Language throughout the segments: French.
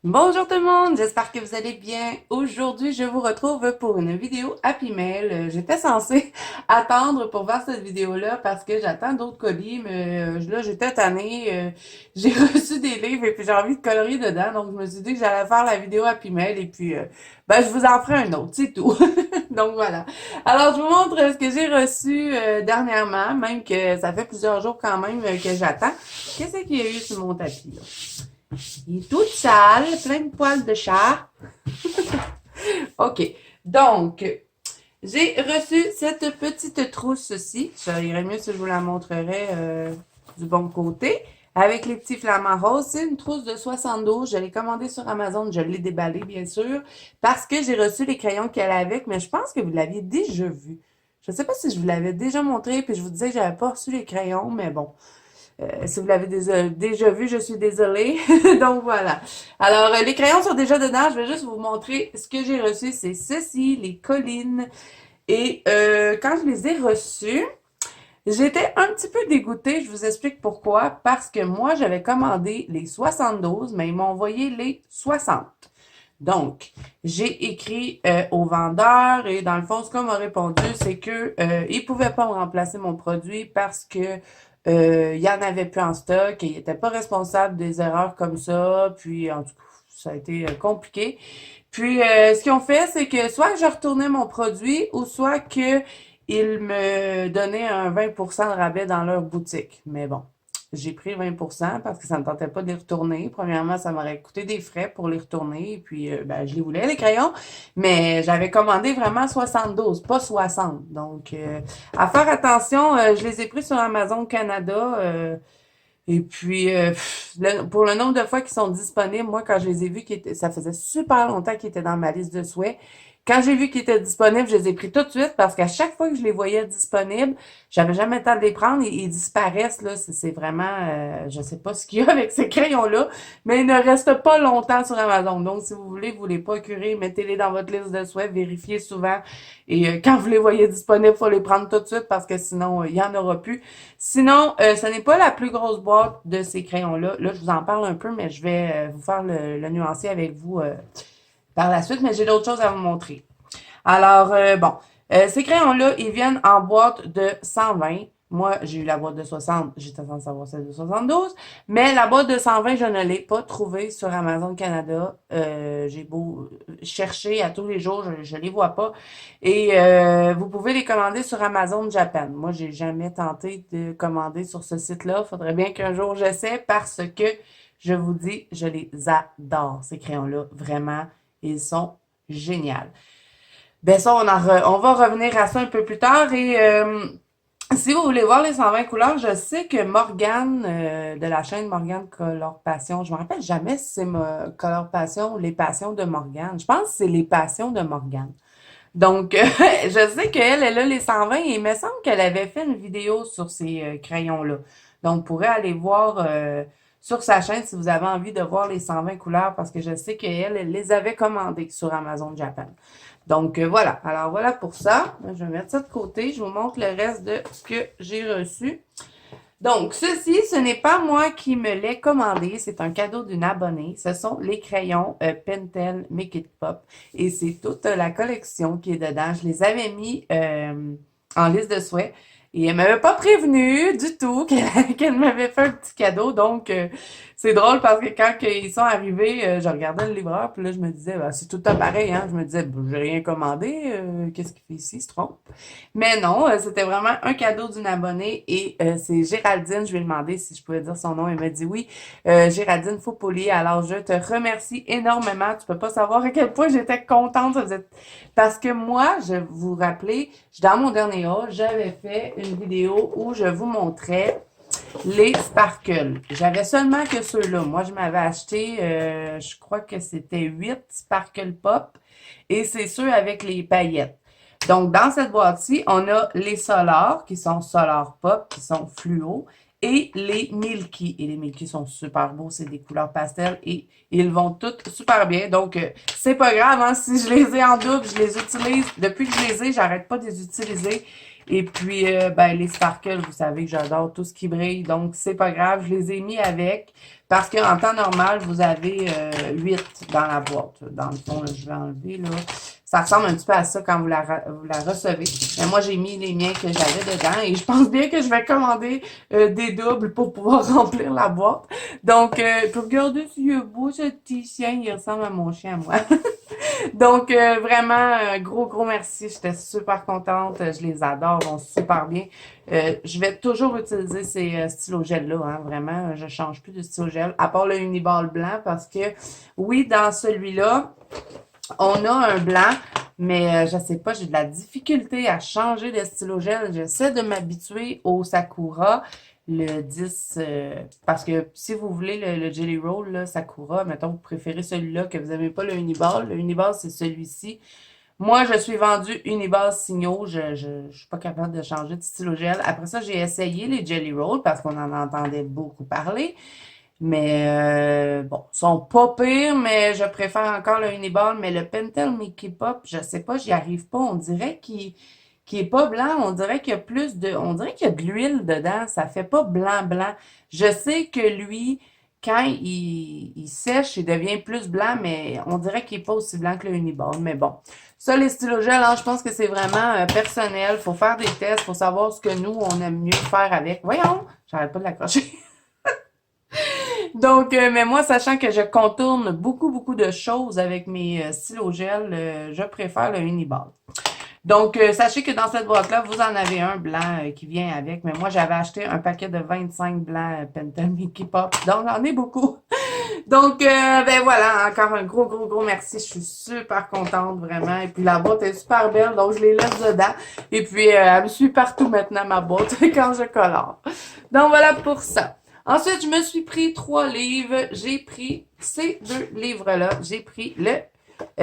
Bonjour tout le monde, j'espère que vous allez bien. Aujourd'hui, je vous retrouve pour une vidéo Happy Mail. J'étais censée attendre pour faire cette vidéo-là parce que j'attends d'autres colis, mais là, j'étais tannée. J'ai reçu des livres et puis j'ai envie de colorier dedans, donc je me suis dit que j'allais faire la vidéo Happy Mail et puis je vous en ferai un autre, c'est tout. Donc voilà. Alors, je vous montre ce que j'ai reçu dernièrement, même que ça fait plusieurs jours quand même que j'attends. Qu'est-ce qu'il y a eu sur mon tapis, là? Il est tout sale, plein de poils de chat. OK. Donc, j'ai reçu cette petite trousse-ci. Ça irait mieux si je vous la montrerais du bon côté. Avec les petits flamants roses. C'est une trousse de 72. Je l'ai commandée sur Amazon. Je l'ai déballée, bien sûr, parce que j'ai reçu les crayons qu'elle a avec, mais je pense que vous l'aviez déjà vu. Je ne sais pas si je vous l'avais déjà montré, puis je vous disais que j'avais pas reçu les crayons, mais bon. Si vous l'avez déjà vu, je suis désolée. Donc voilà. Alors, les crayons sont déjà dedans. Je vais juste vous montrer ce que j'ai reçu. C'est ceci, les collines. Et quand je les ai reçus, j'étais un petit peu dégoûtée. Je vous explique pourquoi. Parce que moi, j'avais commandé les 72, mais ils m'ont envoyé les 60. Donc, j'ai écrit au vendeur et dans le fond, ce qu'on m'a répondu, c'est que il pouvait pas me remplacer mon produit parce que il y en avait plus en stock et il était pas responsable des erreurs comme ça. Puis, en tout cas, ça a été compliqué. Puis, ce qu'ils ont fait, c'est que soit je retournais mon produit ou soit que ils me donnaient un 20% de rabais dans leur boutique. Mais bon, j'ai pris 20% parce que ça ne me tentait pas de les retourner. Premièrement, ça m'aurait coûté des frais pour les retourner. Et puis, je les voulais, les crayons. Mais j'avais commandé vraiment 72, pas 60. Donc, à faire attention, je les ai pris sur Amazon Canada. Et puis, pour le nombre de fois qu'ils sont disponibles, moi, quand je les ai vus, ça faisait super longtemps qu'ils étaient dans ma liste de souhaits. Quand j'ai vu qu'ils étaient disponibles, je les ai pris tout de suite parce qu'à chaque fois que je les voyais disponibles, j'avais jamais le temps de les prendre et ils disparaissent, là. C'est vraiment, je sais pas ce qu'il y a avec ces crayons-là, mais ils ne restent pas longtemps sur Amazon. Donc, si vous voulez vous les procurer, mettez-les dans votre liste de souhaits, vérifiez souvent. Et quand vous les voyez disponibles, faut les prendre tout de suite parce que sinon, il y en aura plus. Sinon, ce n'est pas la plus grosse boîte de ces crayons-là. Là, je vous en parle un peu, mais je vais vous faire le nuancier avec vous par la suite, mais j'ai d'autres choses à vous montrer. Alors, ces crayons-là, ils viennent en boîte de 120. Moi, j'ai eu la boîte de 60, j'étais censée avoir celle de 72, mais la boîte de 120, je ne l'ai pas trouvée sur Amazon Canada. J'ai beau chercher à tous les jours, je les vois pas. Et vous pouvez les commander sur Amazon Japan. Moi, j'ai jamais tenté de commander sur ce site-là. Faudrait bien qu'un jour j'essaie parce que je vous dis, je les adore, ces crayons-là. Vraiment, ils sont géniaux. Ben ça, on va revenir à ça un peu plus tard. Et si vous voulez voir les 120 couleurs, je sais que Morgane, de la chaîne Morgane Color Passion, je me rappelle jamais si c'est Color Passion ou les passions de Morgane. Je pense que c'est les passions de Morgane. Donc, je sais qu'elle, elle a les 120 et il me semble qu'elle avait fait une vidéo sur ces crayons-là. Donc, vous pourrez aller voir sur sa chaîne si vous avez envie de voir les 120 couleurs parce que je sais qu'elle, elle les avait commandées sur Amazon Japan. Donc, voilà. Alors, voilà pour ça. Je vais mettre ça de côté. Je vous montre le reste de ce que j'ai reçu. Donc, ceci, ce n'est pas moi qui me l'ai commandé, c'est un cadeau d'une abonnée. Ce sont les crayons Pentel Make It Pop et c'est toute la collection qui est dedans. Je les avais mis en liste de souhaits et elle m'avait pas prévenu du tout qu'elle m'avait fait un petit cadeau. Donc, c'est drôle parce que quand ils sont arrivés, je regardais le livreur puis là, je me disais, ben, c'est tout le temps pareil, hein. Je me disais, ben, j'ai rien commandé, qu'est-ce qu'il fait ici, il se trompe? Mais non, c'était vraiment un cadeau d'une abonnée et c'est Géraldine. Je lui ai demandé si je pouvais dire son nom. Elle m'a dit oui, Géraldine Faupoli. Alors, je te remercie énormément. Tu peux pas savoir à quel point j'étais contente. Parce que moi, je vous rappelez, dans mon dernier haul, j'avais fait une vidéo où je vous montrais les sparkles. J'avais seulement que ceux-là. Moi, je m'avais acheté, je crois que c'était 8 sparkle pop et c'est ceux avec les paillettes. Donc, dans cette boîte-ci, on a les Solar, qui sont Solar Pop, qui sont fluo, et les Milky. Et les Milky sont super beaux, c'est des couleurs pastel et ils vont tous super bien. Donc, c'est pas grave, hein, si je les ai en double, je les utilise. Depuis que je les ai, j'arrête pas de les utiliser. Et puis, ben, les sparkles, vous savez que j'adore tout ce qui brille, donc c'est pas grave, je les ai mis avec, parce qu'en temps normal, vous avez 8 dans la boîte. Dans le fond, là, je vais enlever, là. Ça ressemble un petit peu à ça quand vous la recevez. Mais moi, j'ai mis les miens que j'avais dedans et je pense bien que je vais commander des doubles pour pouvoir remplir la boîte. Donc, pour regarder s'il est beau, ce petit chien, il ressemble à mon chien, à moi. Donc, vraiment, gros, gros merci. J'étais super contente. Je les adore, ils vont super bien. Je vais toujours utiliser ces stylos gel-là, hein, vraiment. Je change plus de stylo gel, à part le Uniball blanc, parce que, oui, dans celui-là, on a un blanc, mais je sais pas, j'ai de la difficulté à changer de stylo gel. J'essaie de m'habituer au Sakura, le 10, parce que si vous voulez le Jelly Roll, là, Sakura, mettons, vous préférez celui-là, que vous n'aimez pas le Uniball. Le Uniball, c'est celui-ci. Moi, je suis vendue Uniball Signaux. Je suis pas capable de changer de stylo gel. Après ça, j'ai essayé les Jelly Roll parce qu'on en entendait beaucoup parler. Mais bon, ils sont pas pires, mais je préfère encore le Uniball. Mais le Pentel Mickey Pop, je sais pas, j'y arrive pas. On dirait qu'il est pas blanc. On dirait qu'il y a plus de, on dirait qu'il y a de l'huile dedans. Ça fait pas blanc blanc. Je sais que lui, quand il sèche, il devient plus blanc, mais on dirait qu'il est pas aussi blanc que le Uniball. Mais bon, ça, les stylos gel, hein, je pense que c'est vraiment personnel. Faut faire des tests, faut savoir ce que nous on aime mieux faire avec. Voyons, j'arrête pas de l'accrocher. Donc, mais moi, sachant que je contourne beaucoup, beaucoup de choses avec mes stylos gel, je préfère le Uniball. Donc, sachez que dans cette boîte-là, vous en avez un blanc qui vient avec. Mais moi, j'avais acheté un paquet de 25 blancs Pentel Mickey Pop. Donc, j'en ai beaucoup. Donc, ben voilà, encore un gros, gros, gros merci. Je suis super contente, vraiment. Et puis, la boîte est super belle, donc je les laisse dedans. Et puis, elle me suit partout maintenant, ma boîte, quand je colore. Donc, voilà pour ça. Ensuite, je me suis pris 3 livres. J'ai pris ces 2 livres-là. J'ai pris le...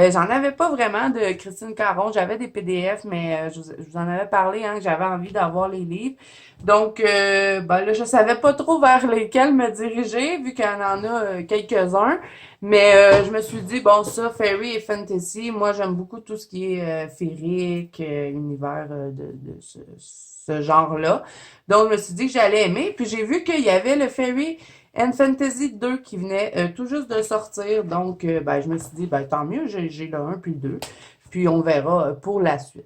j'en avais pas vraiment de Christine Caron. J'avais des PDF, mais je vous en avais parlé, hein, que j'avais envie d'avoir les livres. Donc, ben là, je savais pas trop vers lesquels me diriger, vu qu'il y en a quelques-uns. Mais je me suis dit, bon, ça, Fairy et Fantasy, moi, j'aime beaucoup tout ce qui est féerique, univers de ce genre-là. Donc, je me suis dit que j'allais aimer. Puis, j'ai vu qu'il y avait le Fairy and Fantasy 2 qui venait tout juste de sortir. Donc, ben, je me suis dit, ben, tant mieux, j'ai le 1 puis le 2. Puis, on verra pour la suite.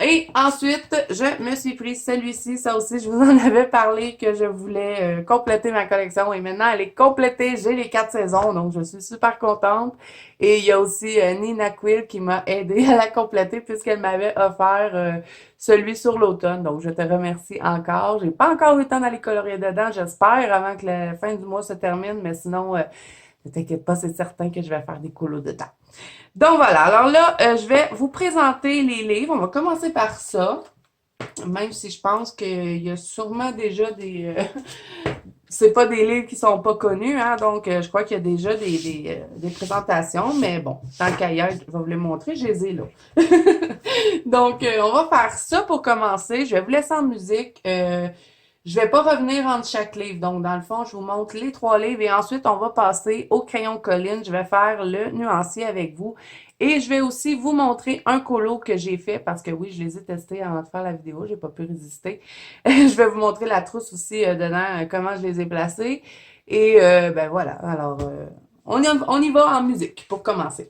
Et ensuite, je me suis pris celui-ci. Ça aussi, je vous en avais parlé que je voulais compléter ma collection. Et maintenant, elle est complétée. J'ai les 4 saisons, donc je suis super contente. Et il y a aussi Nina Quill qui m'a aidé à la compléter puisqu'elle m'avait offert celui sur l'automne. Donc, je te remercie encore. J'ai pas encore eu le temps d'aller colorier dedans. J'espère avant que la fin du mois se termine. Mais sinon, ne t'inquiète pas, c'est certain que je vais faire des colos dedans. Donc voilà, alors là, je vais vous présenter les livres. On va commencer par ça, même si je pense qu'il y a sûrement déjà des... c'est pas des livres qui sont pas connus, hein, donc je crois qu'il y a déjà des présentations, mais bon, tant qu'ailleurs, je vais vous les montrer, je les ai là. Donc, on va faire ça pour commencer. Je vais vous laisser en musique. Je vais pas revenir entre chaque livre. Donc, dans le fond, je vous montre les 3 livres et ensuite, on va passer au crayon Colline. Je vais faire le nuancier avec vous. Et je vais aussi vous montrer un colo que j'ai fait parce que oui, je les ai testés avant de faire la vidéo. J'ai pas pu résister. Je vais vous montrer la trousse aussi dedans, comment je les ai placés. Et ben voilà. Alors, on y va en musique pour commencer.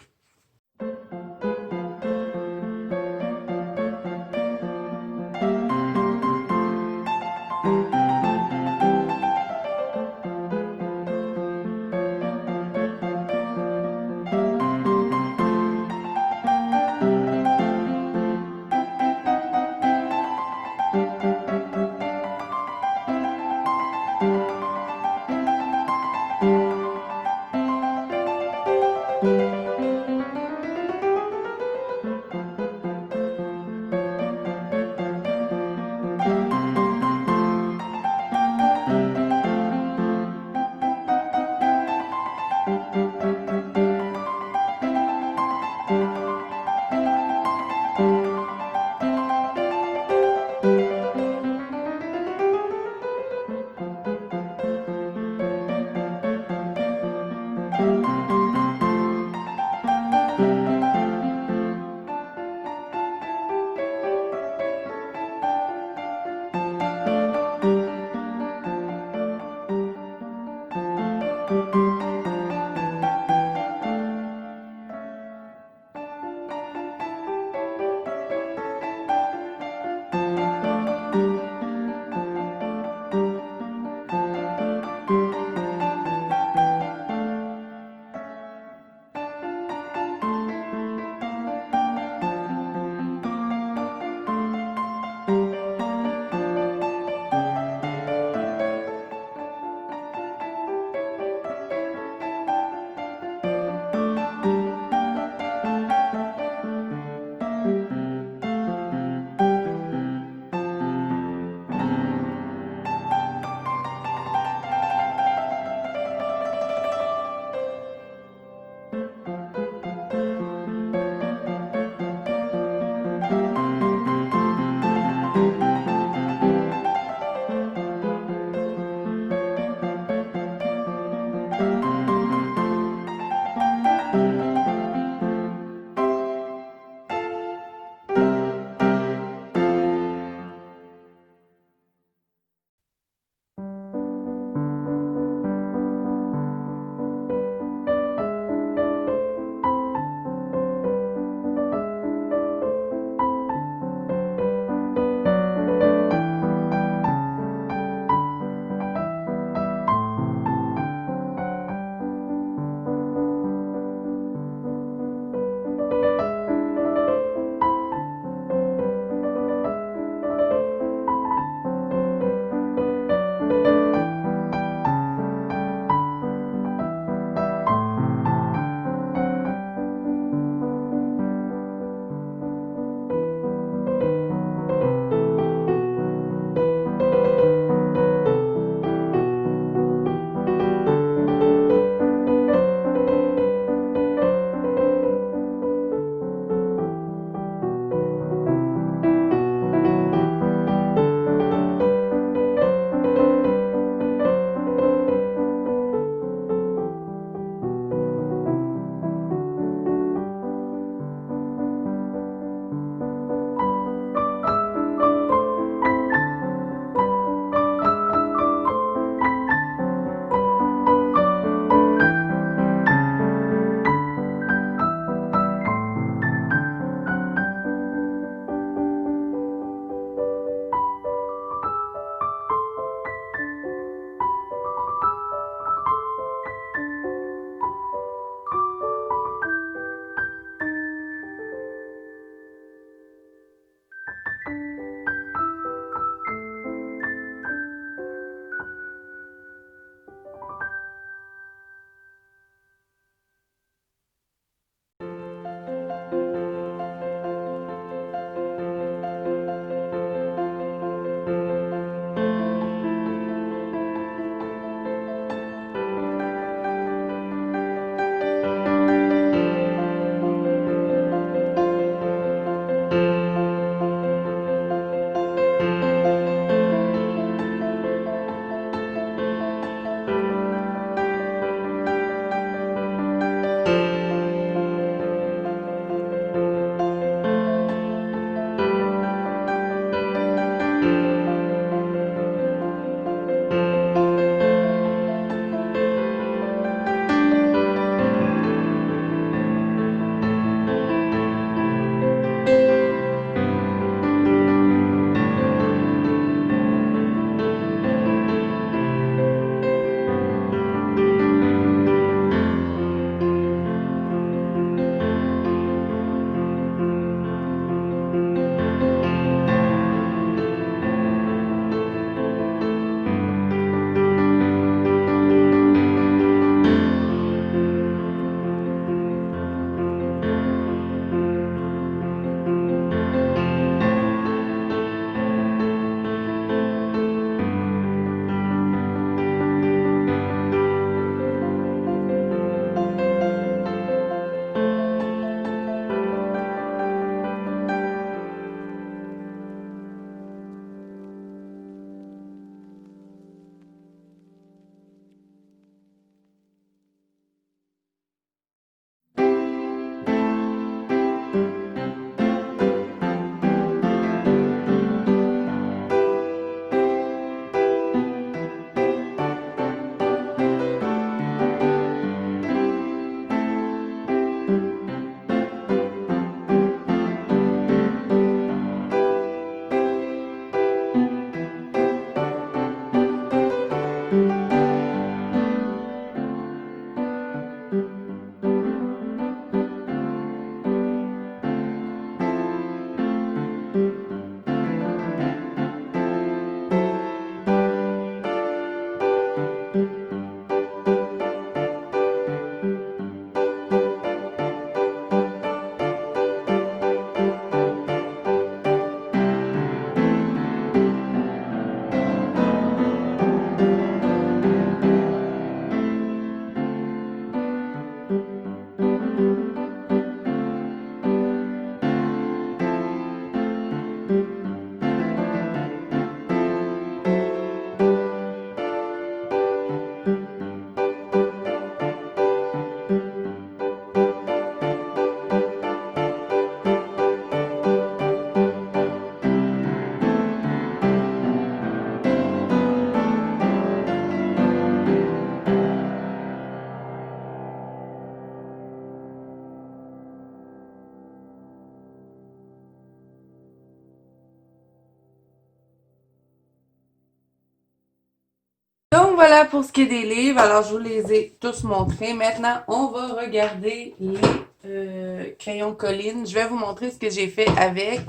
Donc voilà pour ce qui est des livres. Alors je vous les ai tous montrés. Maintenant, on va regarder les crayons Colline. Je vais vous montrer ce que j'ai fait avec.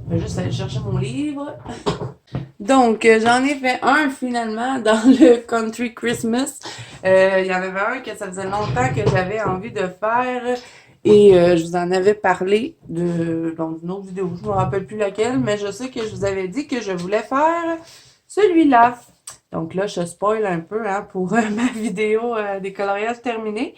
Je vais juste aller chercher mon livre. Donc, j'en ai fait un finalement dans le Country Christmas. Il y en avait un que ça faisait longtemps que j'avais envie de faire. Et je vous en avais parlé dans une autre vidéo. Je ne me rappelle plus laquelle, mais je sais que je vous avais dit que je voulais faire celui-là. Donc là, je spoil un peu hein, pour ma vidéo des coloriages terminés.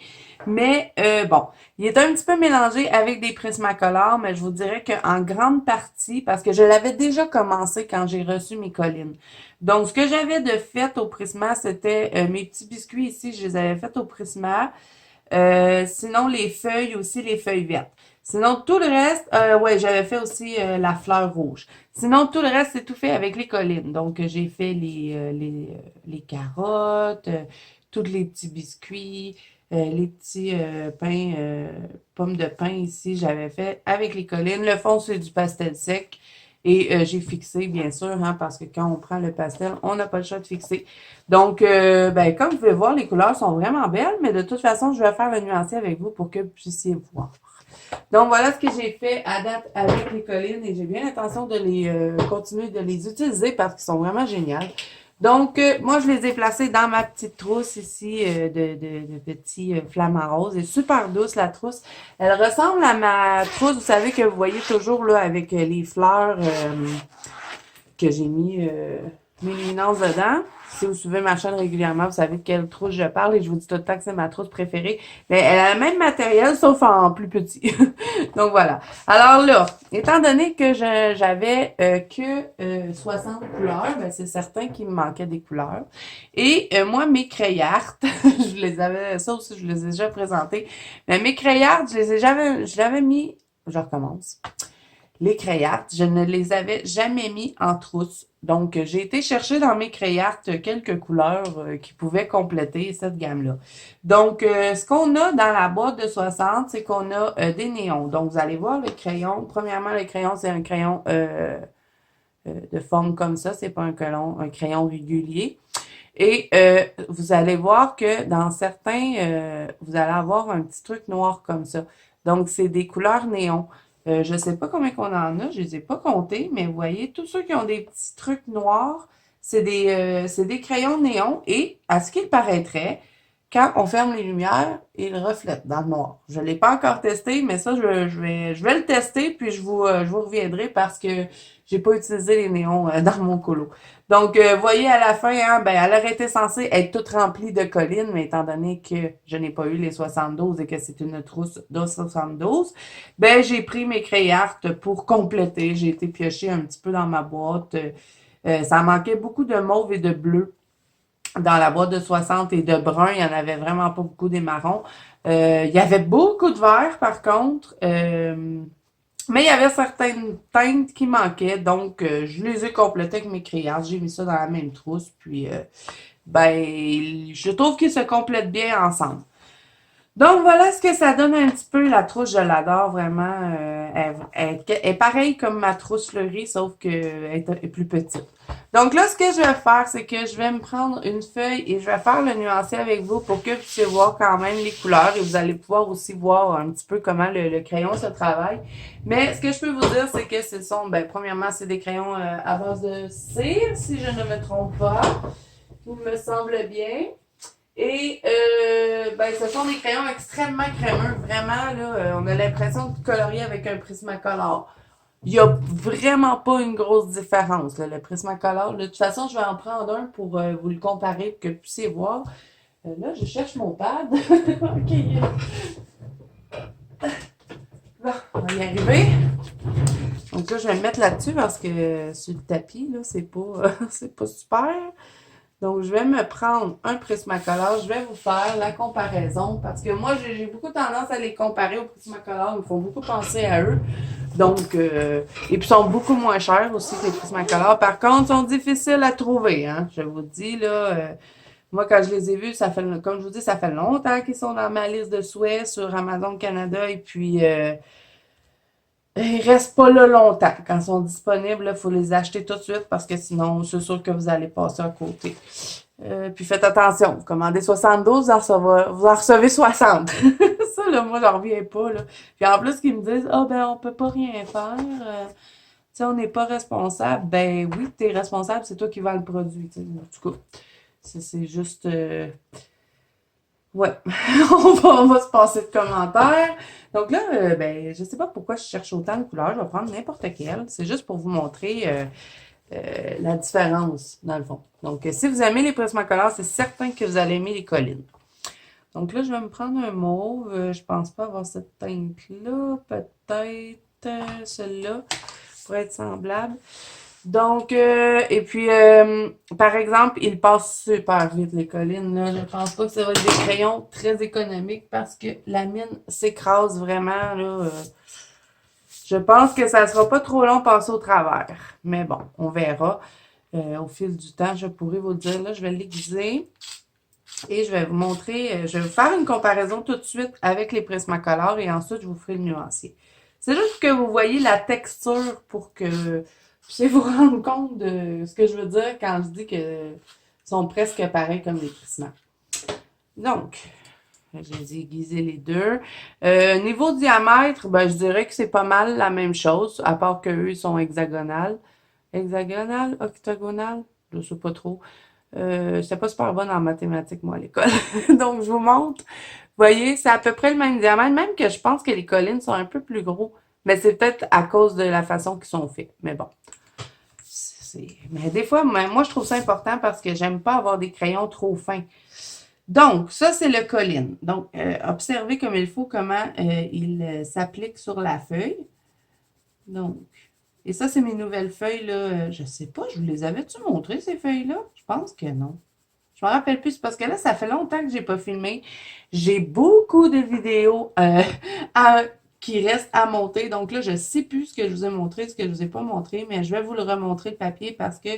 Mais bon, il est un petit peu mélangé avec des Prismacolor, mais je vous dirais qu'en grande partie, parce que je l'avais déjà commencé quand j'ai reçu mes collines. Donc, ce que j'avais de fait au Prisma, c'était mes petits biscuits ici, je les avais faits au Prisma. Sinon, les feuilles aussi, les feuilles vertes. Sinon, tout le reste, ouais, j'avais fait aussi la fleur rouge. Sinon, tout le reste, c'est tout fait avec les collines. Donc, j'ai fait les carottes, tous les petits biscuits, les petits pains, pommes de pain ici, j'avais fait avec les collines. Le fond, c'est du pastel sec. Et j'ai fixé, bien sûr, hein, parce que quand on prend le pastel, on n'a pas le choix de fixer. Donc, ben, comme vous pouvez voir, les couleurs sont vraiment belles, mais de toute façon, je vais faire le nuancier avec vous pour que vous puissiez voir. Donc, voilà ce que j'ai fait à date avec les collines et j'ai bien l'intention de les continuer de les utiliser parce qu'ils sont vraiment géniaux. Donc, moi, je les ai placés dans ma petite trousse ici de petits flamants roses. Elle est super douce, la trousse. Elle ressemble à ma trousse, vous savez, que vous voyez toujours là avec les fleurs que j'ai mis mes luminances dedans. Si vous suivez ma chaîne régulièrement, vous savez de quelle trousse je parle et je vous dis tout le temps que c'est ma trousse préférée. Mais elle a le même matériel, sauf en plus petit. Donc voilà. Alors là, étant donné que j'avais que 60 couleurs, ben c'est certain qu'il me manquait des couleurs. Et moi, mes crayards, je les avais, ça aussi, je les ai déjà présentés. Mais mes crayards, je l'avais mis, je recommence. Les crayards, je ne les avais jamais mis en trousse. Donc, j'ai été chercher dans mes crayards quelques couleurs qui pouvaient compléter cette gamme-là. Donc, ce qu'on a dans la boîte de 60, c'est qu'on a des néons. Donc, vous allez voir le crayon. Premièrement, le crayon, c'est un crayon de forme comme ça. C'est pas un crayon régulier. Et vous allez voir que dans certains, vous allez avoir un petit truc noir comme ça. Donc, c'est des couleurs néons. Je ne sais pas combien qu'on en a, je ne les ai pas comptés, mais vous voyez, tous ceux qui ont des petits trucs noirs, c'est des crayons néons et, à ce qu'il paraîtrait, quand on ferme les lumières, ils reflètent dans le noir. Je ne l'ai pas encore testé, mais ça, je vais le tester, puis je vous reviendrai parce que j'ai pas utilisé les néons dans mon colo. Donc, vous voyez, à la fin, hein, ben, elle aurait été censée être toute remplie de collines, mais étant donné que je n'ai pas eu les 72 et que c'est une trousse de 72, ben, j'ai pris mes crayards pour compléter. J'ai été piocher un petit peu dans ma boîte. Ça manquait beaucoup de mauve et de bleu dans la boîte de 60 et de brun. Il n'y en avait vraiment pas beaucoup des marrons. Il y avait beaucoup de vert, par contre. Mais il y avait certaines teintes qui manquaient, donc je les ai complétées avec mes crayons. J'ai mis ça dans la même trousse, puis ben, je trouve qu'ils se complètent bien ensemble. Donc voilà ce que ça donne un petit peu. La trousse, je l'adore vraiment. Elle est pareille comme ma trousse fleurie, sauf qu'elle est plus petite. Donc là, ce que je vais faire, c'est que je vais me prendre une feuille et je vais faire le nuancier avec vous pour que vous puissiez voir quand même les couleurs et vous allez pouvoir aussi voir un petit peu comment le crayon se travaille. Mais ce que je peux vous dire, c'est que ce sont, ben, premièrement, c'est des crayons à base de cire, si je ne me trompe pas. Tout me semble bien. Et ben, ce sont des crayons extrêmement crémeux. Vraiment, là, on a l'impression de colorier avec un Prismacolor. Il n'y a vraiment pas une grosse différence, là, le Prismacolor. De toute façon, je vais en prendre un pour vous le comparer, pour que vous puissiez voir. Là, je cherche mon pad. OK. Bon, on va y arriver. Donc là, je vais me mettre là-dessus parce que sur le tapis, là, c'est pas, c'est pas super. Donc, je vais me prendre un Prismacolor. Je vais vous faire la comparaison parce que moi, j'ai beaucoup tendance à les comparer au Prismacolor. Ils me font beaucoup penser à eux. Donc, et puis ils sont beaucoup moins chers aussi que les Prismacolor. Par contre, ils sont difficiles à trouver, hein. Je vous dis, là, moi, quand je les ai vus, ça fait, comme je vous dis, ça fait longtemps qu'ils sont dans ma liste de souhaits sur Amazon Canada. Et puis, ils restent pas là longtemps. Quand ils sont disponibles, il faut les acheter tout de suite parce que sinon, c'est sûr que vous allez passer à côté. Puis faites attention, vous commandez 72, vous en recevez 60. Ça, là, moi, j'en reviens pas, là. Puis en plus, qu'ils me disent, ah, ben, on peut pas rien faire, tu sais, on n'est pas responsable. Ben oui, tu es responsable, c'est toi qui vends le produit, tu sais. En tout cas, c'est juste, ouais, on va se passer de commentaires. Donc là, ben, je sais pas pourquoi je cherche autant de couleurs, je vais prendre n'importe quelle. C'est juste pour vous montrer la différence, dans le fond. Donc, si vous aimez les Prismacolor, c'est certain que vous allez aimer les collines. Donc là, je vais me prendre un mauve. Je pense pas avoir cette teinte-là. Peut-être celle-là pour être semblable. Donc, et puis, par exemple, il passe super vite, les collines, là. Je pense pas que ça va être des crayons très économiques parce que la mine s'écrase vraiment, là. Je pense que ça sera pas trop long de passer au travers. Mais bon, on verra. Au fil du temps, je pourrais vous le dire. Là, je vais l'aiguiser et je vais vous montrer, je vais vous faire une comparaison tout de suite avec les Prismacolor et ensuite, je vous ferai le nuancier. C'est juste que vous voyez la texture pour que vous puissiez vous rendre compte de ce que je veux dire quand je dis que sont presque pareils comme les Prisma. Donc, j'ai aiguisé les deux. Niveau diamètre, ben, je dirais que c'est pas mal la même chose, à part qu'eux, ils sont hexagonales. Hexagonal, octogonal, je sais pas trop. J'étais pas super bonne en mathématiques, moi, à l'école. Donc, je vous montre. Vous voyez, c'est à peu près le même diamètre, même que je pense que les collines sont un peu plus gros. Mais c'est peut-être à cause de la façon qu'ils sont faits. Mais bon. Mais des fois, moi, je trouve ça important parce que j'aime pas avoir des crayons trop fins. Donc, ça, c'est le colline. Donc, observez comme il faut comment il s'applique sur la feuille. Donc, et ça, c'est mes nouvelles feuilles, là. Je sais pas, je vous les avais-tu montré, ces feuilles-là? Je pense que non. Je me rappelle plus, parce que là, ça fait longtemps que j'ai pas filmé. J'ai beaucoup de vidéos qui restent à monter. Donc là, je sais plus ce que je vous ai montré, ce que je vous ai pas montré, mais je vais vous le remontrer le papier parce que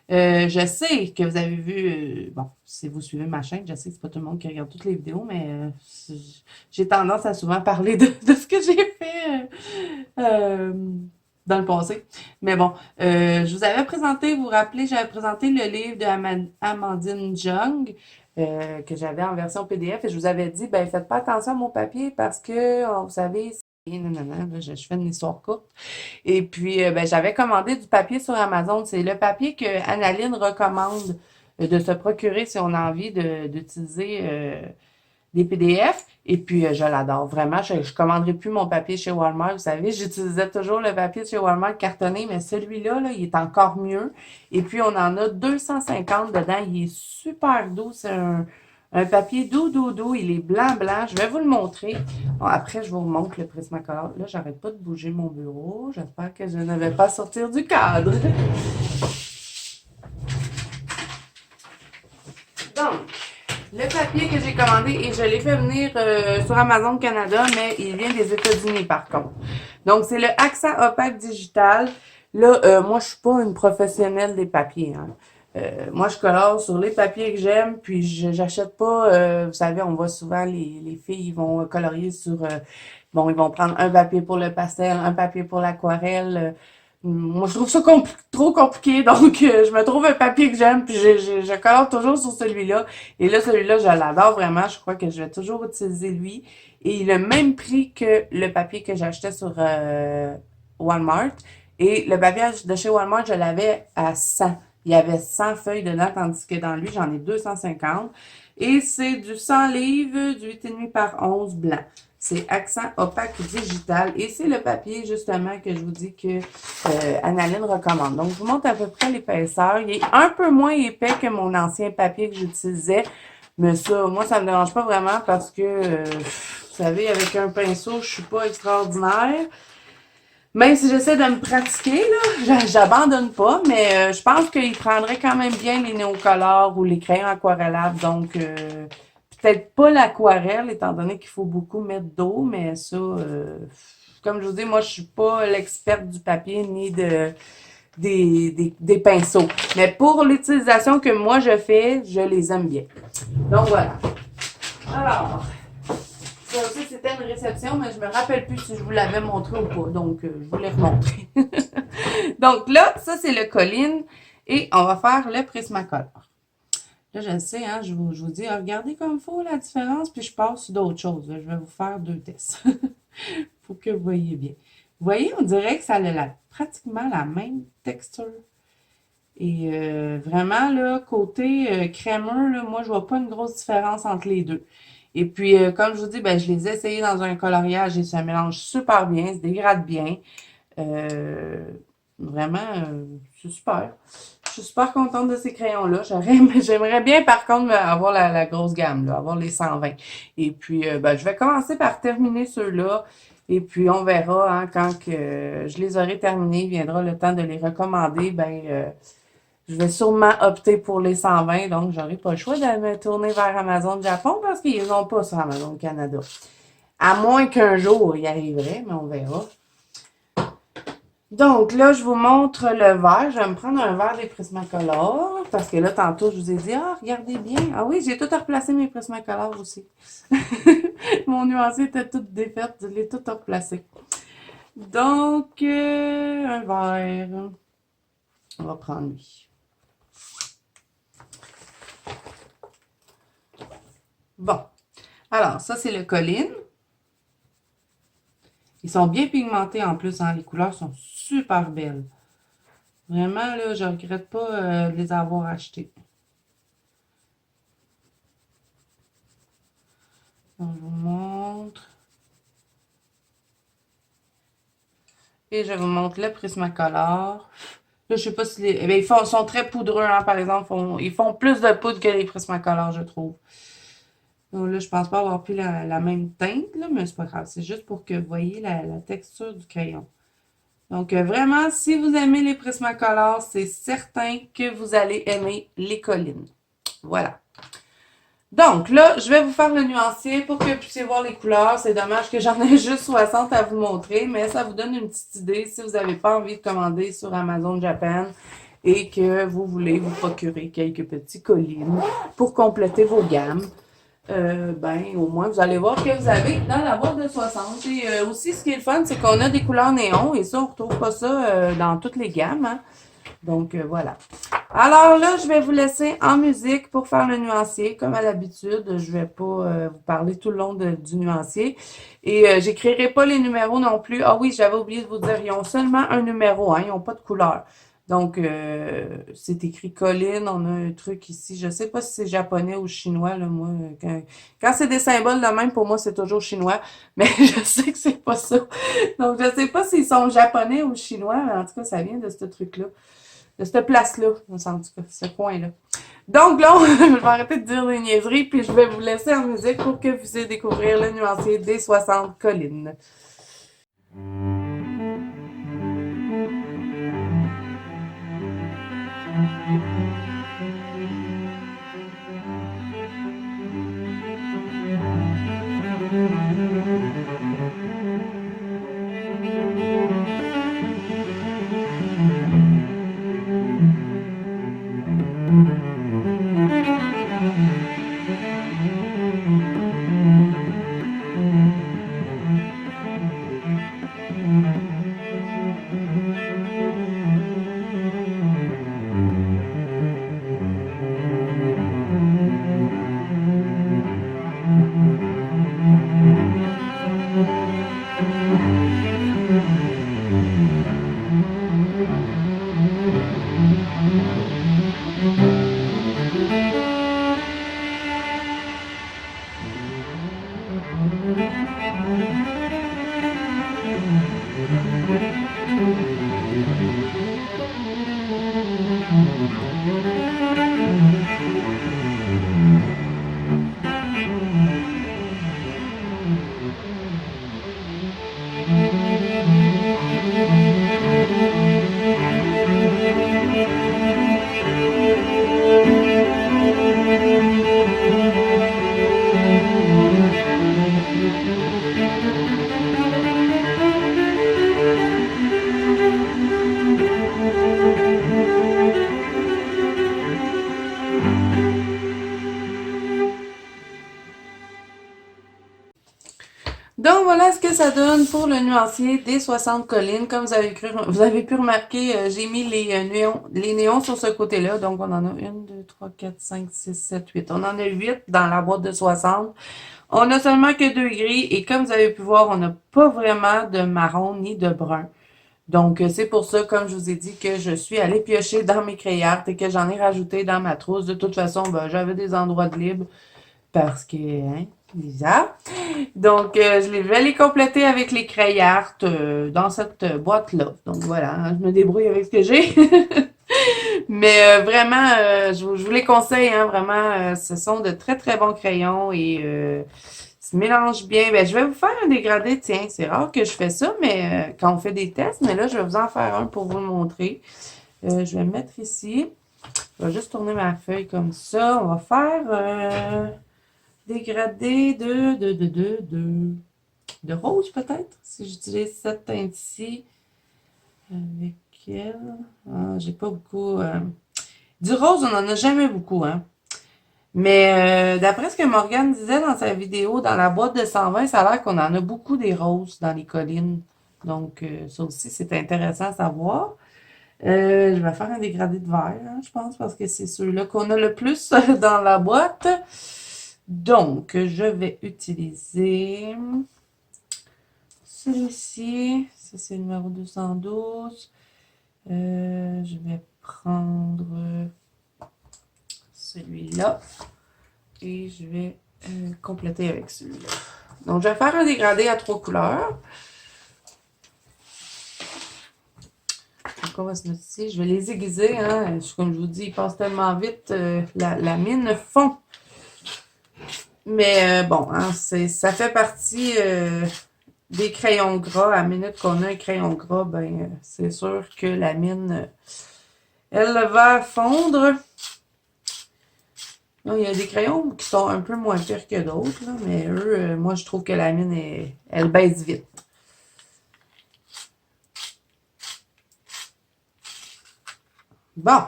je sais que vous avez vu, bon, si vous suivez ma chaîne, je sais que c'est pas tout le monde qui regarde toutes les vidéos, mais j'ai tendance à souvent parler de ce que j'ai fait dans le passé. Mais bon, je vous avais présenté, vous vous rappelez, j'avais présenté le livre de Amandine Jung, que j'avais en version PDF, et je vous avais dit, ben, faites pas attention à mon papier parce que, vous savez, je fais une histoire courte. Et puis, ben, j'avais commandé du papier sur Amazon. C'est le papier que Annaline recommande de se procurer si on a envie d'utiliser des PDF. Et puis, je l'adore. Vraiment, je ne commanderai plus mon papier chez Walmart. Vous savez, j'utilisais toujours le papier de chez Walmart cartonné, mais celui-là, là, il est encore mieux. Et puis, on en a 250 dedans. Il est super doux. C'est un papier doux, doux, doux. Il est blanc, blanc. Je vais vous le montrer. Bon, après, je vous montre le Prismacolor. Là, j'arrête pas de bouger mon bureau. J'espère que je ne vais pas sortir du cadre. Donc, le papier que j'ai commandé, et je l'ai fait venir sur Amazon Canada, mais il vient des États-Unis par contre. Donc, c'est le Accent Opaque Digital. Là, moi, je suis pas une professionnelle des papiers. Hein. Moi, je colore sur les papiers que j'aime, puis j'achète pas, vous savez, on voit souvent les filles, ils vont colorier sur, bon, ils vont prendre un papier pour le pastel, un papier pour l'aquarelle. Moi, je trouve ça trop compliqué, donc je me trouve un papier que j'aime, puis je colore toujours sur celui-là. Et là, celui-là, je l'adore vraiment. Je crois que je vais toujours utiliser lui. Et il a le même prix que le papier que j'achetais sur Walmart. Et le papier de chez Walmart, je l'avais à 100. Il y avait 100 feuilles dedans, tandis que dans lui, j'en ai 250. Et c'est du 100 livres, du 8,5 par 11 blanc. C'est Accent Opaque Digital. Et c'est le papier, justement, que je vous dis que Annaline recommande. Donc, je vous montre à peu près l'épaisseur. Il est un peu moins épais que mon ancien papier que j'utilisais. Mais ça, moi, ça me dérange pas vraiment parce que, vous savez, avec un pinceau, je suis pas extraordinaire. Même si j'essaie de me pratiquer, là, j'abandonne pas, mais je pense qu'il prendrait quand même bien les néocolores ou les crayons aquarellables. Donc, peut-être pas l'aquarelle, étant donné qu'il faut beaucoup mettre d'eau, mais ça, comme je vous dis, moi, je suis pas l'experte du papier ni des pinceaux. Mais pour l'utilisation que moi je fais, je les aime bien. Donc, voilà. Alors, ça aussi, c'était une réception, mais je me rappelle plus si je vous l'avais montré ou pas. Donc, je vous l'ai remontré. Donc là, ça, c'est le colline. Et on va faire le Prismacolor. Là, je sais, hein, je vous dis, ah, regardez comme il faut la différence, puis je passe sur d'autres choses. Là. Je vais vous faire deux tests pour que vous voyez bien. Vous voyez, on dirait que ça a pratiquement la même texture. Et vraiment, là, côté crémeux, là, moi, je vois pas une grosse différence entre les deux. Et puis, comme je vous dis, ben, je les ai essayés dans un coloriage et ça mélange super bien, se dégrade bien. Euh, Vraiment, c'est super. Je suis super contente de ces crayons-là. J'aimerais bien, par contre, avoir la grosse gamme, là, avoir les 120. Et puis, ben, je vais commencer par terminer ceux-là. Et puis, on verra, hein, quand que, je les aurai terminés, il viendra le temps de les recommander. Ben, je vais sûrement opter pour les 120. Donc, j'aurai pas le choix de me tourner vers Amazon Japon parce qu'ils n'ont pas sur Amazon Canada. À moins qu'un jour, il arriverait, mais on verra. Donc là, je vous montre le verre. Je vais me prendre un verre des Prismacolor parce que là, tantôt, je vous ai dit, ah, regardez bien. Ah oui, j'ai tout replacé mes Prismacolor aussi. Mon nuancier était tout défait, je l'ai tout replacé. Donc, un verre. On va prendre lui. Bon. Alors, ça, c'est le Colline. Ils sont bien pigmentés en plus, hein. Les couleurs sont super belles. Vraiment, là, je regrette pas de les avoir achetés. Donc, je vous montre. Et je vous montre le Prismacolor. Là, je sais pas si les... Eh bien, sont très poudreux, hein, par exemple. Ils font plus de poudre que les Prismacolor, je trouve. Donc là, je pense pas avoir pris la même teinte, là, mais c'est pas grave. C'est juste pour que vous voyez la texture du crayon. Donc, vraiment, si vous aimez les Prismacolor, c'est certain que vous allez aimer les collines. Voilà. Donc, là, je vais vous faire le nuancier pour que vous puissiez voir les couleurs. C'est dommage que j'en ai juste 60 à vous montrer, mais ça vous donne une petite idée si vous n'avez pas envie de commander sur Amazon Japan et que vous voulez vous procurer quelques petits collines pour compléter vos gammes. Ben, au moins, vous allez voir que vous avez dans la boîte de 60. Et aussi, ce qui est le fun, c'est qu'on a des couleurs néon. Et ça, on ne retrouve pas ça dans toutes les gammes. Hein? Donc, voilà. Alors là, je vais vous laisser en musique pour faire le nuancier. Comme à l'habitude, je vais pas vous parler tout le long du nuancier. Et j'écrirai pas les numéros non plus. Ah oui, j'avais oublié de vous dire, ils ont seulement un numéro. Hein? Ils n'ont pas de couleur. Donc, c'est écrit Colline. On a un truc ici. Je sais pas si c'est japonais ou chinois. Là, moi, quand c'est des symboles de même, pour moi, c'est toujours chinois. Mais je sais que c'est pas ça. Donc, je sais pas s'ils sont japonais ou chinois. Mais en tout cas, ça vient de ce truc-là. De cette place-là, en tout cas, ce coin-là. Donc là, je vais arrêter de dire des niaiseries, puis je vais vous laisser en musique pour que vous puissiez découvrir le nuancier des 60 collines. Donc voilà ce que ça donne pour le nuancier des 60 collines. Comme vous avez pu remarquer, j'ai mis les néons sur ce côté-là. Donc on en a 1, 2, 3, 4, 5, 6, 7, 8. On en a 8 dans la boîte de 60. On a seulement que 2 gris et comme vous avez pu voir, on n'a pas vraiment de marron ni de brun. Donc, c'est pour ça, comme je vous ai dit, que je suis allée piocher dans mes crayards et que j'en ai rajouté dans ma trousse. De toute façon, ben, j'avais des endroits de libre parce que, hein, bizarre. Donc, je vais les compléter avec les crayards dans cette boîte-là. Donc, voilà, hein, je me débrouille avec ce que j'ai. Mais vraiment, je vous les conseille, hein, vraiment, ce sont de très, très bons crayons et se mélange bien. Ben, je vais vous faire un dégradé, tiens, c'est rare que je fais ça, mais quand on fait des tests, mais là, je vais vous en faire un pour vous le montrer. Je vais le mettre ici. Je vais juste tourner ma feuille comme ça. On va faire dégradé de rose, peut-être, si j'utilise cette teinte-ci. Avec elle. Ah, j'ai pas beaucoup. Du rose, on en a jamais beaucoup, hein. Mais d'après ce que Morgane disait dans sa vidéo, dans la boîte de 120, ça a l'air qu'on en a beaucoup des roses dans les collines. Donc, ça aussi, c'est intéressant à savoir. Je vais faire un dégradé de vert, hein, je pense, parce que c'est ceux-là qu'on a le plus dans la boîte. Donc, je vais utiliser celui-ci. Ça, c'est le numéro 212. Je vais prendre celui-là. Et je vais compléter avec celui-là. Donc, je vais faire un dégradé à 3 couleurs. Donc, on va se mettre ici. Je vais les aiguiser. Hein. Comme je vous dis, ils passent tellement vite. La mine fond. Mais bon, hein, ça fait partie des crayons gras. À la minute qu'on a un crayon gras, ben, c'est sûr que la mine, elle va fondre. Il y a des crayons qui sont un peu moins pires que d'autres, mais eux, moi, je trouve que la mine, elle baisse vite. Bon,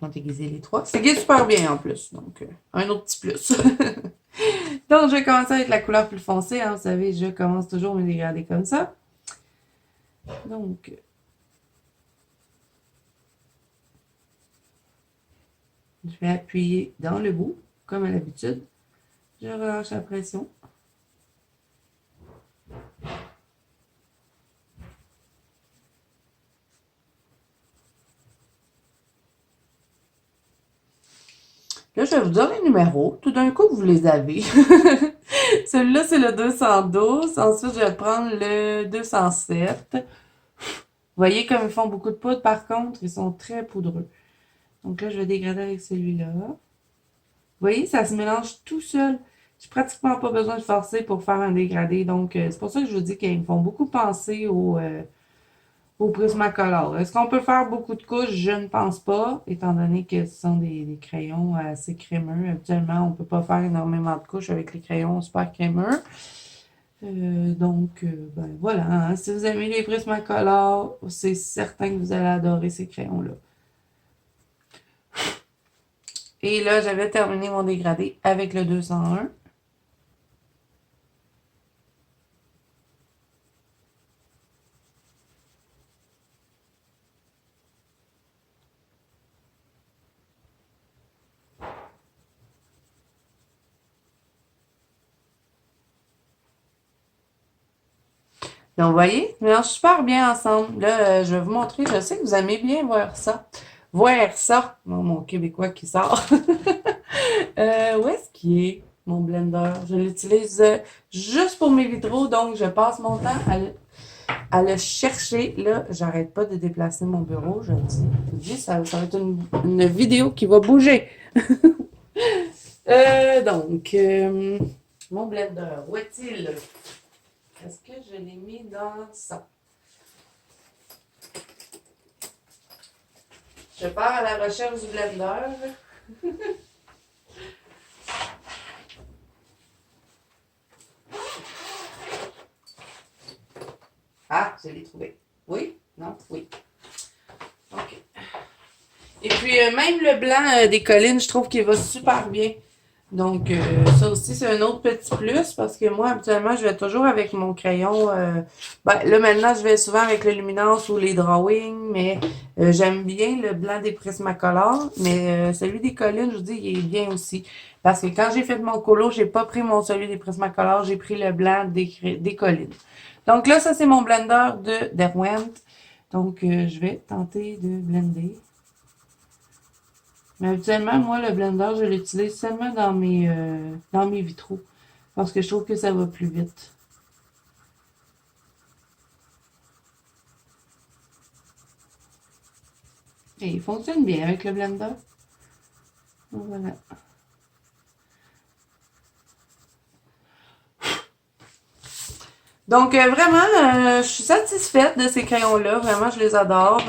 on va aiguiser les trois. Ça aiguise super bien en plus, donc un autre petit plus. Donc, je vais commencer avec la couleur plus foncée. Hein, vous savez, je commence toujours mes dégradés comme ça. Donc, je vais appuyer dans le bout, comme à l'habitude. Je relâche la pression. Là, je vais vous donner les numéros. Tout d'un coup, vous les avez. Celui-là, c'est le 212. Ensuite, je vais prendre le 207. Vous voyez comme ils font beaucoup de poudre, par contre, ils sont très poudreux. Donc là, je vais dégrader avec celui-là. Vous voyez, ça se mélange tout seul. J'ai pratiquement pas besoin de forcer pour faire un dégradé. Donc, c'est pour ça que je vous dis qu'ils me font beaucoup penser au Prismacolor. Est-ce qu'on peut faire beaucoup de couches? Je ne pense pas, étant donné que ce sont des crayons assez crémeux. Habituellement, on ne peut pas faire énormément de couches avec les crayons super crémeux. Donc, ben voilà. Hein. Si vous aimez les Prismacolor, c'est certain que vous allez adorer ces crayons-là. Et là, j'avais terminé mon dégradé avec le 201. Donc, vous voyez, ils mélangent super bien ensemble. Là, je vais vous montrer. Je sais que vous aimez bien voir ça. Voir ça. Mon québécois qui sort. Où est-ce qu'il est, mon blender? Je l'utilise juste pour mes vitraux, donc je passe mon temps à le chercher. Là, j'arrête pas de déplacer mon bureau, je le dis. Je le dis, ça va être une vidéo qui va bouger. Donc, mon blender, où est-il? Est-ce que je l'ai mis dans ça? Je pars à la recherche du blender. Ah, je l'ai trouvé. Oui? Non? Oui. OK. Et puis, même le blanc des collines, je trouve qu'il va super bien Donc, ça aussi, c'est un autre petit plus parce que moi, habituellement, je vais toujours avec mon crayon. Ben, là, maintenant, je vais souvent avec le Luminance ou les Drawing, mais j'aime bien le blanc des Prismacolor. Mais celui des collines, je vous dis, il est bien aussi. Parce que quand j'ai fait mon colo, j'ai pas pris celui des Prismacolor, j'ai pris le blanc des collines. Donc là, ça, c'est mon blender de Derwent. Donc, je vais tenter de blender. Mais habituellement, moi, le blender, je l'utilise seulement dans mes vitraux. Parce que je trouve que ça va plus vite. Et il fonctionne bien avec le blender. Donc, voilà. Donc, vraiment, je suis satisfaite de ces crayons-là. Vraiment, je les adore.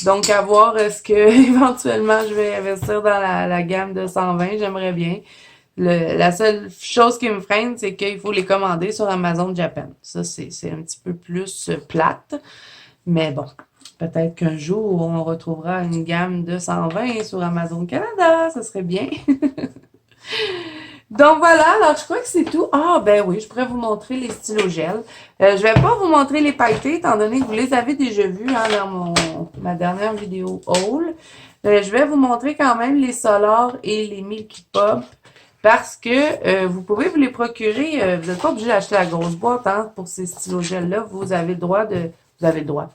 Donc, à voir est-ce que éventuellement je vais investir dans la gamme de 120. J'aimerais bien. La seule chose qui me freine, c'est qu'il faut les commander sur Amazon Japan. Ça, c'est un petit peu plus plate. Mais bon, peut-être qu'un jour, on retrouvera une gamme de 120 sur Amazon Canada. Ça serait bien. Donc voilà, alors je crois que c'est tout. Ah ben oui, je pourrais vous montrer les stylos gel. Je vais pas vous montrer les pailletés, étant donné que vous les avez déjà vus hein, dans ma dernière vidéo haul. Je vais vous montrer quand même les Solar et les Milky Pop. Parce que vous pouvez vous les procurer, vous n'êtes pas obligé d'acheter la grosse boîte hein, pour ces stylos gel-là. Vous avez le droit de. Vous avez le droit.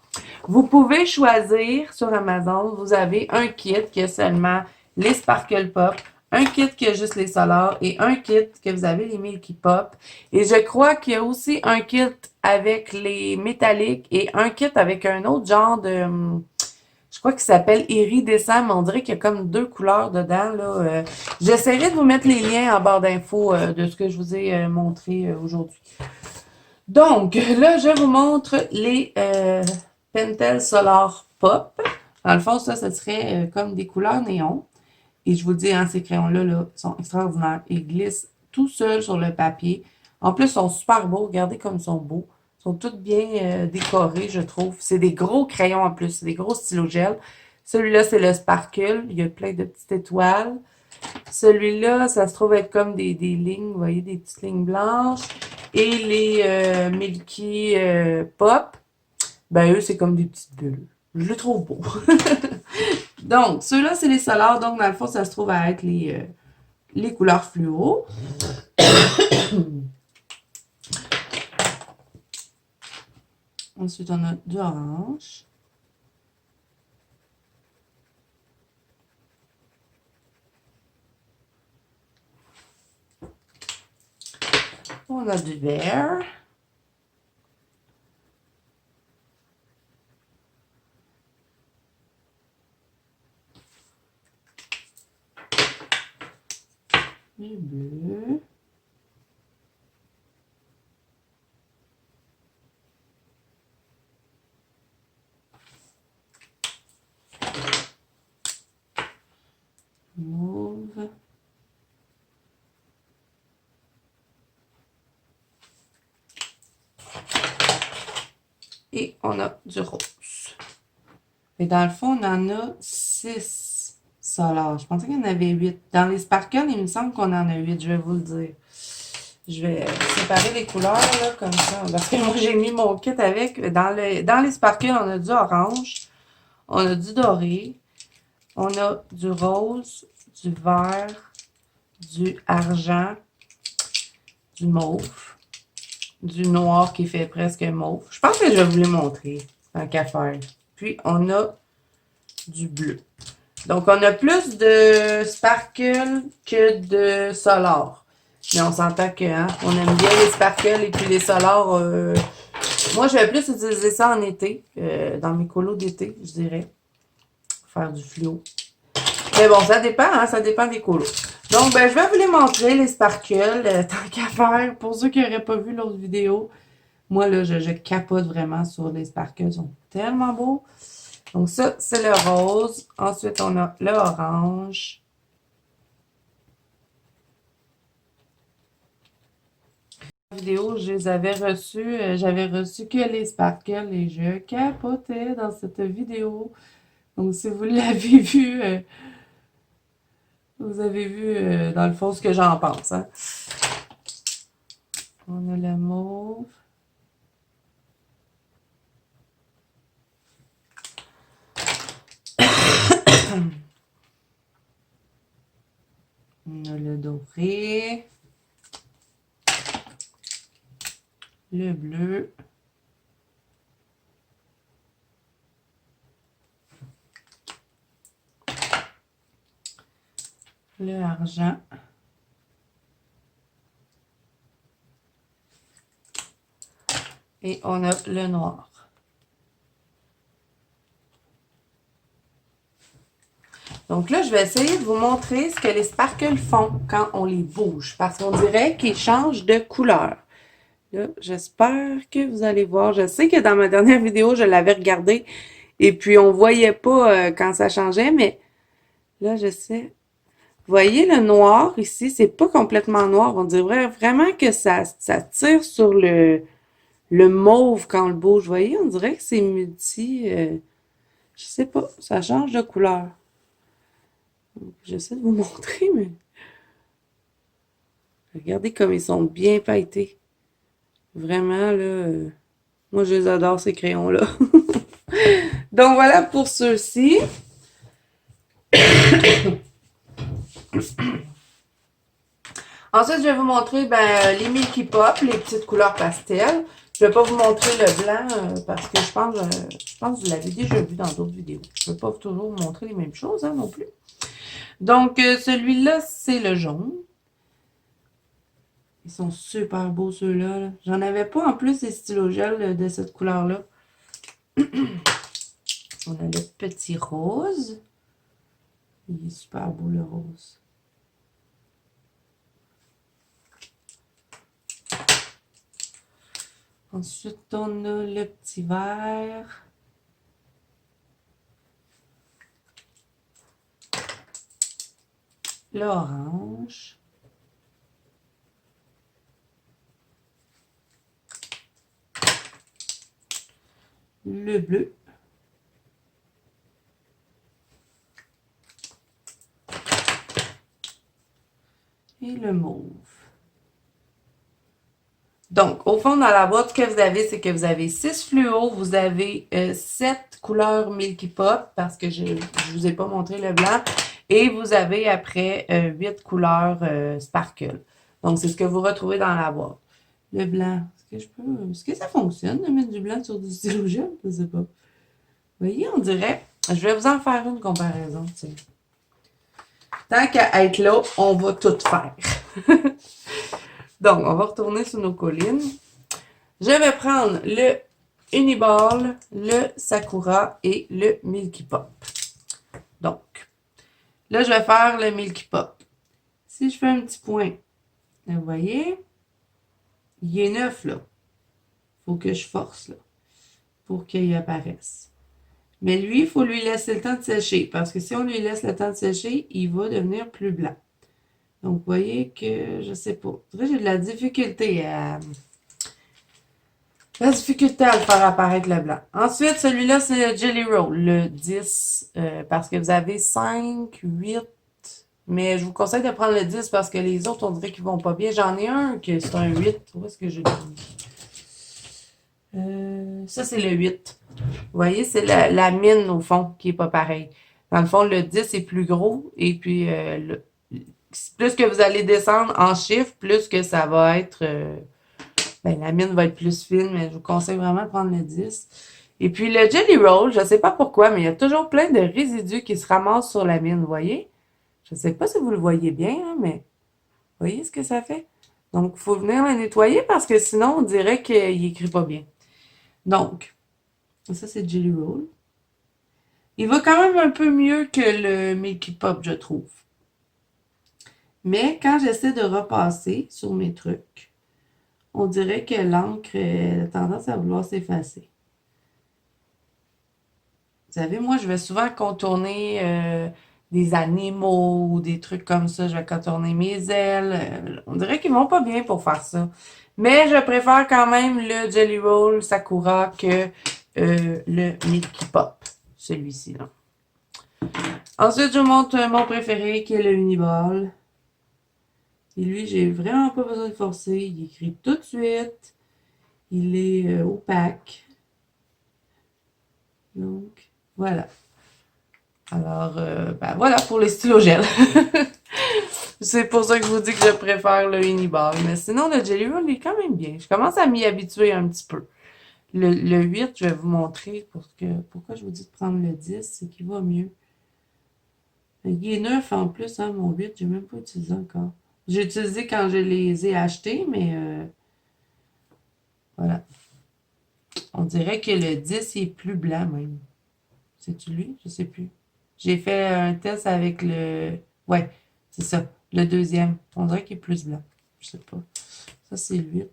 Vous pouvez choisir sur Amazon, vous avez un kit qui a seulement les Sparkle Pop, un kit qui a juste les Solar et un kit que vous avez les Milky Pop. Et je crois qu'il y a aussi un kit avec les métalliques et un kit avec un autre genre de. Je crois qu'il s'appelle Iridescent, mais on dirait qu'il y a comme deux couleurs dedans. Là. J'essaierai de vous mettre les liens en barre d'infos de ce que je vous ai montré aujourd'hui. Donc, là, je vous montre les Pentel Solar Pop. Dans le fond, ça serait comme des couleurs néon. Et je vous dis, hein, ces crayons-là là, sont extraordinaires. Ils glissent tout seuls sur le papier. En plus, ils sont super beaux. Regardez comme ils sont beaux. Ils sont tous bien décorés, je trouve. C'est des gros crayons en plus. C'est des gros stylos gel. Celui-là, c'est le Sparkle. Il y a plein de petites étoiles. Celui-là, ça se trouve être comme des lignes, vous voyez, des petites lignes blanches. Et les Milky Pop, ben eux, c'est comme des petites bulles. Je le trouve beau. Donc, ceux-là, c'est les solars. Donc, dans le fond, ça se trouve à être les couleurs fluo. Ensuite, on a du orange. On a du vert. Du bleu. Mauve. Et on a du rose. Et dans le fond, on en a 6 solars. Je pensais qu'il y en avait 8. Dans les sparkles, il me semble qu'on en a 8, je vais vous le dire. Je vais séparer les couleurs, là, comme ça. Parce que moi, j'ai mis mon kit avec. Dans les sparkles, on a du orange, on a du doré, on a du rose, du vert, du argent, du mauve, du noir qui fait presque mauve. Je pense que je vais vous les montrer, tant qu'à faire. Puis, on a du bleu. Donc, on a plus de sparkle que de solar. Mais on s'entend que, hein, on aime bien les sparkles et puis les solars. Moi, je vais plus utiliser ça en été, dans mes colos d'été, je dirais. Faire du fluo. Mais bon, ça dépend, hein, ça dépend des colos. Donc, ben, je vais vous les montrer, les sparkles, tant qu'à faire. Pour ceux qui n'auraient pas vu l'autre vidéo, moi, là, je capote vraiment sur les sparkles. Ils sont tellement beaux. Donc, ça, c'est le rose. Ensuite, on a le orange. Vidéo, je les avais reçus, j'avais reçu que les sparkles et je capotais dans cette vidéo. Donc, si vous l'avez vu, Vous avez vu, dans le fond, ce que j'en pense, hein. On a le mauve. On a le doré. Le bleu. Le argent. Et on a le noir. Donc là, je vais essayer de vous montrer ce que les sparkles font quand on les bouge. Parce qu'on dirait qu'ils changent de couleur. Là, j'espère que vous allez voir. Je sais que dans ma dernière vidéo, je l'avais regardé. Et puis, on voyait pas quand ça changeait. Mais là, je sais. Vous voyez le noir ici, c'est pas complètement noir. On dirait vraiment que ça tire sur le mauve quand on le bouge. Vous voyez, on dirait que c'est multi... je sais pas, ça change de couleur. J'essaie de vous montrer, mais... Regardez comme ils sont bien pailletés. Vraiment, là... moi, je les adore, ces crayons-là. Donc, voilà pour ceux-ci. Ensuite, je vais vous montrer les Milky Pop, les petites couleurs pastel. Je ne vais pas vous montrer le blanc parce que je pense que vous l'avez déjà vu dans d'autres vidéos. Je ne vais pas toujours vous montrer les mêmes choses non plus. Donc, celui-là, c'est le jaune. Ils sont super beaux, ceux-là. J'en avais pas en plus des stylos gel de cette couleur-là. On a le petit rose. Il est super beau, le rose. Ensuite, on a le petit vert. L'orange. Le bleu. Et le mauve. Donc, au fond, dans la boîte, ce que vous avez, c'est que vous avez 6 fluos, vous avez 7 couleurs Milky Pop, parce que je ne vous ai pas montré le blanc, et vous avez après 8 couleurs Sparkle. Donc, c'est ce que vous retrouvez dans la boîte. Le blanc, est-ce que ça fonctionne de mettre du blanc sur du stylo gel? Je ne sais pas. Vous voyez, on dirait, je vais vous en faire une comparaison, tiens. Tant qu'à être là, on va tout faire. Donc, on va retourner sur nos collines. Je vais prendre le Uniball, le Sakura et le Milky Pop. Donc, là, je vais faire le Milky Pop. Si je fais un petit point, vous voyez, il est neuf, là. Il faut que je force, là, pour qu'il apparaisse. Mais lui, il faut lui laisser le temps de sécher, parce que si on lui laisse le temps de sécher, il va devenir plus blanc. Donc, vous voyez que, je sais pas, j'ai de la difficulté à le faire apparaître le blanc. Ensuite, celui-là, c'est le Jelly Roll, le 10, parce que vous avez 5, 8, mais je vous conseille de prendre le 10 parce que les autres, on dirait qu'ils vont pas bien. J'en ai un que c'est un 8. Où est-ce que je l'ai? Ça, c'est le 8. Vous voyez, c'est la mine, au fond, qui est pas pareille. Dans le fond, le 10 est plus gros, et puis plus que vous allez descendre en chiffres, plus que ça va être... la mine va être plus fine, mais je vous conseille vraiment de prendre le 10. Et puis le Jelly Roll, je ne sais pas pourquoi, mais il y a toujours plein de résidus qui se ramassent sur la mine, vous voyez? Je ne sais pas si vous le voyez bien, hein, mais vous voyez ce que ça fait? Donc, il faut venir le nettoyer parce que sinon, on dirait qu'il n'écrit pas bien. Donc, ça, c'est Jelly Roll. Il va quand même un peu mieux que le Milky Pop, je trouve. Mais quand j'essaie de repasser sur mes trucs, on dirait que l'encre a tendance à vouloir s'effacer. Vous savez, moi, je vais souvent contourner des animaux ou des trucs comme ça. Je vais contourner mes ailes. On dirait qu'ils vont pas bien pour faire ça. Mais je préfère quand même le Jelly Roll Sakura que le Milky Pop. Celui-ci, là. Ensuite, je vous montre mon préféré qui est le Uniball. Et lui, j'ai vraiment pas besoin de forcer. Il écrit tout de suite. Il est opaque. Donc, voilà. Alors, ben voilà pour les stylos gel. C'est pour ça que je vous dis que je préfère le Uniball. Mais sinon, le Jelly Roll, il est quand même bien. Je commence à m'y habituer un petit peu. Le 8, je vais vous montrer pourquoi je vous dis de prendre le 10, c'est qu'il va mieux. Il est neuf en plus, hein, mon 8, j'ai même pas utilisé encore. J'ai utilisé quand je les ai achetés, mais voilà. On dirait que le 10 est plus blanc même. C'est-tu lui? Je sais plus. J'ai fait un test avec le... Ouais, c'est ça. Le deuxième. On dirait qu'il est plus blanc. Je sais pas. Ça, c'est le 8.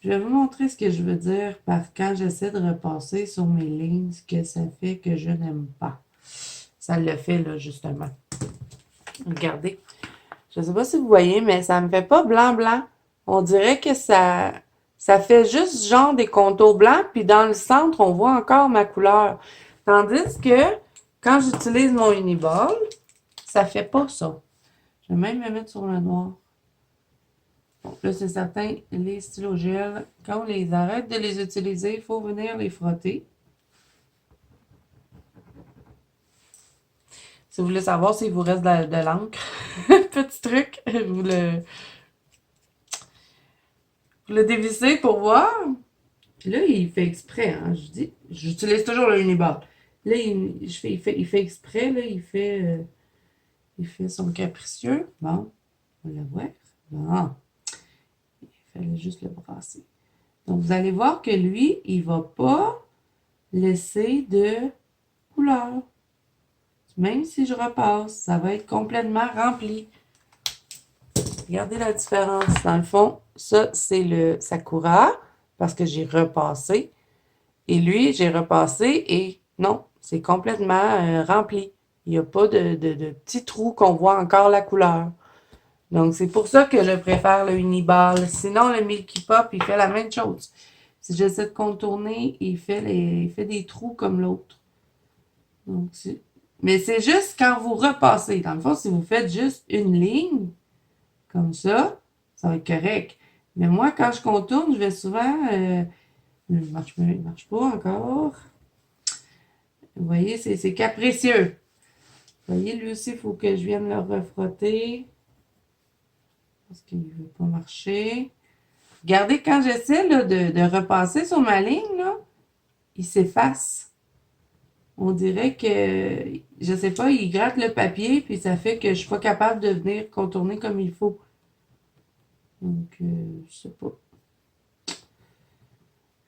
Je vais vous montrer ce que je veux dire par quand j'essaie de repasser sur mes lignes, ce que ça fait que je n'aime pas. Ça le fait, là, justement. Regardez. Je ne sais pas si vous voyez, mais ça me fait pas blanc-blanc. On dirait que ça fait juste genre des contours blancs, puis dans le centre, on voit encore ma couleur. Tandis que quand j'utilise mon Uniball, ça fait pas ça. Je vais même me mettre sur le noir. Donc là, c'est certain, les stylos gel, quand on les arrête de les utiliser, il faut venir les frotter. Si vous voulez savoir s'il vous reste de l'encre, petit truc, vous le dévissez pour voir. Puis là, il fait exprès, hein, je dis. J'utilise toujours le Uniball. Là, il fait exprès, là, il fait son capricieux. Bon, on va le voir. Bon, il fallait juste le brasser. Donc, vous allez voir que lui, il va pas laisser de couleur. Même si je repasse, ça va être complètement rempli. Regardez la différence. Dans le fond, ça, c'est le Sakura, parce que j'ai repassé. Et lui, j'ai repassé et non, c'est complètement rempli. Il n'y a pas de petits trous qu'on voit encore la couleur. Donc, c'est pour ça que je préfère le Uniball. Sinon, le Milky Pop, il fait la même chose. Si j'essaie de contourner, il fait des trous comme l'autre. Donc, mais c'est juste quand vous repassez. Dans le fond, si vous faites juste une ligne, comme ça va être correct. Mais moi, quand je contourne, je vais souvent... il ne marche pas encore. Vous voyez, c'est capricieux. Vous voyez, lui aussi, il faut que je vienne le refrotter. Parce qu'il ne veut pas marcher. Regardez, quand j'essaie de repasser sur ma ligne, là, il s'efface. On dirait que, je sais pas, il gratte le papier, puis ça fait que je suis pas capable de venir contourner comme il faut. Donc, je sais pas.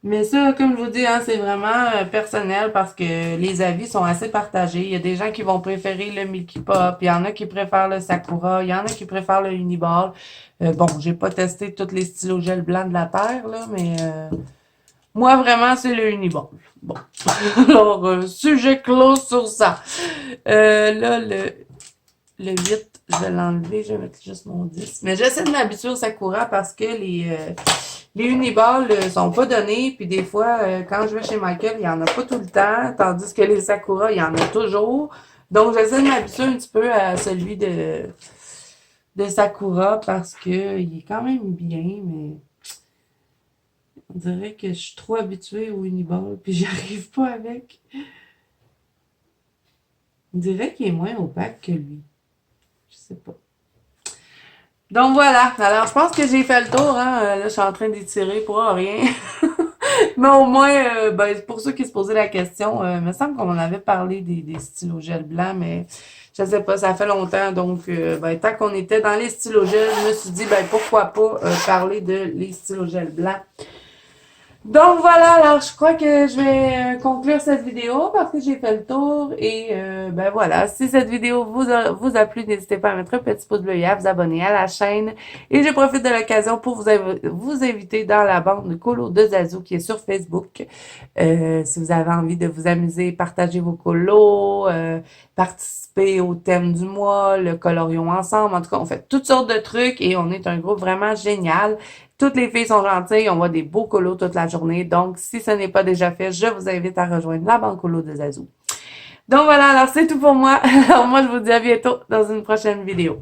Mais ça, comme je vous dis, hein, c'est vraiment personnel parce que les avis sont assez partagés. Il y a des gens qui vont préférer le Milky Pop, il y en a qui préfèrent le Sakura, il y en a qui préfèrent le Uniball. Bon, j'ai pas testé tous les stylos gel blancs de la Terre, là, mais moi, vraiment, c'est le Uniball. Bon. Alors, sujet clos sur ça. Là, le 8, je vais l'enlever, je vais mettre juste mon 10. Mais j'essaie de m'habituer au Sakura parce que les Uniballs sont pas donnés. Puis des fois, quand je vais chez Michael, il y en a pas tout le temps. Tandis que les Sakura, il y en a toujours. Donc, j'essaie de m'habituer un petit peu à celui de Sakura parce que il est quand même bien, mais on dirait que je suis trop habituée au Uniball puis j'y arrive pas avec. On dirait qu'il est moins opaque que lui. Je sais pas. Donc voilà, alors je pense que j'ai fait le tour, hein. Là, je suis en train d'étirer pour rien. Mais au moins, ben, pour ceux qui se posaient la question, il me semble qu'on en avait parlé des stylos gel blancs, mais je sais pas, ça fait longtemps. Donc, ben, tant qu'on était dans les stylos gel, je me suis dit, ben, pourquoi pas parler de les stylos gel blancs. Donc voilà, alors je crois que je vais conclure cette vidéo parce que j'ai fait le tour et ben voilà, si cette vidéo vous a plu, n'hésitez pas à mettre un petit pouce bleu et à vous abonner à la chaîne. Et je profite de l'occasion pour vous inviter dans la bande Colo de Zazu qui est sur Facebook. Si vous avez envie de vous amuser, partager vos colos, participer au thème du mois, le colorion ensemble. En tout cas, on fait toutes sortes de trucs et on est un groupe vraiment génial. Toutes les filles sont gentilles, on voit des beaux colos toute la journée. Donc, si ce n'est pas déjà fait, je vous invite à rejoindre la banque colo de Zazou. Donc voilà, alors c'est tout pour moi. Alors moi, je vous dis à bientôt dans une prochaine vidéo.